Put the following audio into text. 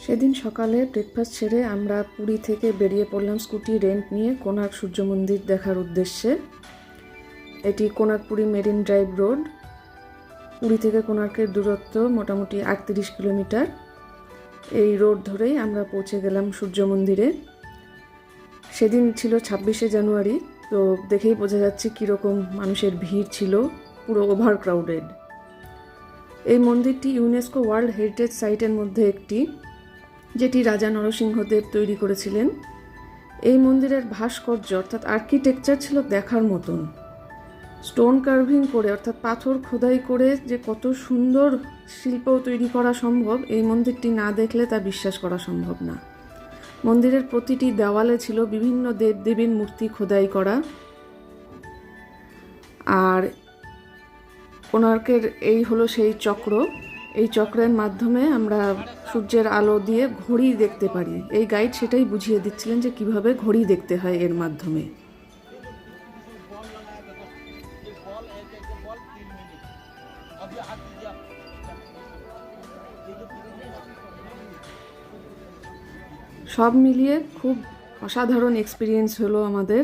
সেদিন সকালে ব্রেকফাস্ট সেরে আমরা পুরী থেকে বেরিয়ে পড়লাম স্কুটি রেন্ট নিয়ে কোণার্ক সূর্য মন্দির দেখার উদ্দেশ্যে। এটি Konark Puri marine drive road. Puri থেকে কোণার্কের দূরত্ব মোটামুটি 38 কিলোমিটার। এই রোড ধরেই আমরা পৌঁছে গেলাম সূর্য মন্দিরে। সেদিন ছিল 26শে জানুয়ারি, তো দেখেই বোঝা যাচ্ছে কীরকম মানুষের ভিড় ছিল, পুরো ওভার ক্রাউডেড। এই মন্দিরটি ইউনেস্কো ওয়ার্ল্ড হেরিটেজ সাইটের মধ্যে একটি, যেটি রাজা নরসিংহদেব তৈরি করেছিলেন। এই মন্দিরের ভাস্কর্য অর্থাৎ আর্কিটেকচার ছিল দেখার মতন। স্টোন কার্ভিং করে অর্থাৎ পাথর খোদাই করে যে কত সুন্দর শিল্প তৈরি করা সম্ভব, এই মন্দিরটি না দেখলে তা বিশ্বাস করা সম্ভব না। মন্দিরের প্রতিটি দেওয়ালে ছিল বিভিন্ন দেবদেবীর মূর্তি খোদাই করা। আর কোণার্কের এই হলো সেই চক্র। এই চক্রের মাধ্যমে আমরা সূর্যের আলো দিয়ে ঘড়ি দেখতে পারি। এই গাইড সেটাই বুঝিয়ে দিচ্ছিলেন যে কিভাবে ঘড়ি দেখতে হয় এর মাধ্যমে। সব মিলিয়ে খুব অসাধারণ এক্সপিরিয়েন্স হলো আমাদের।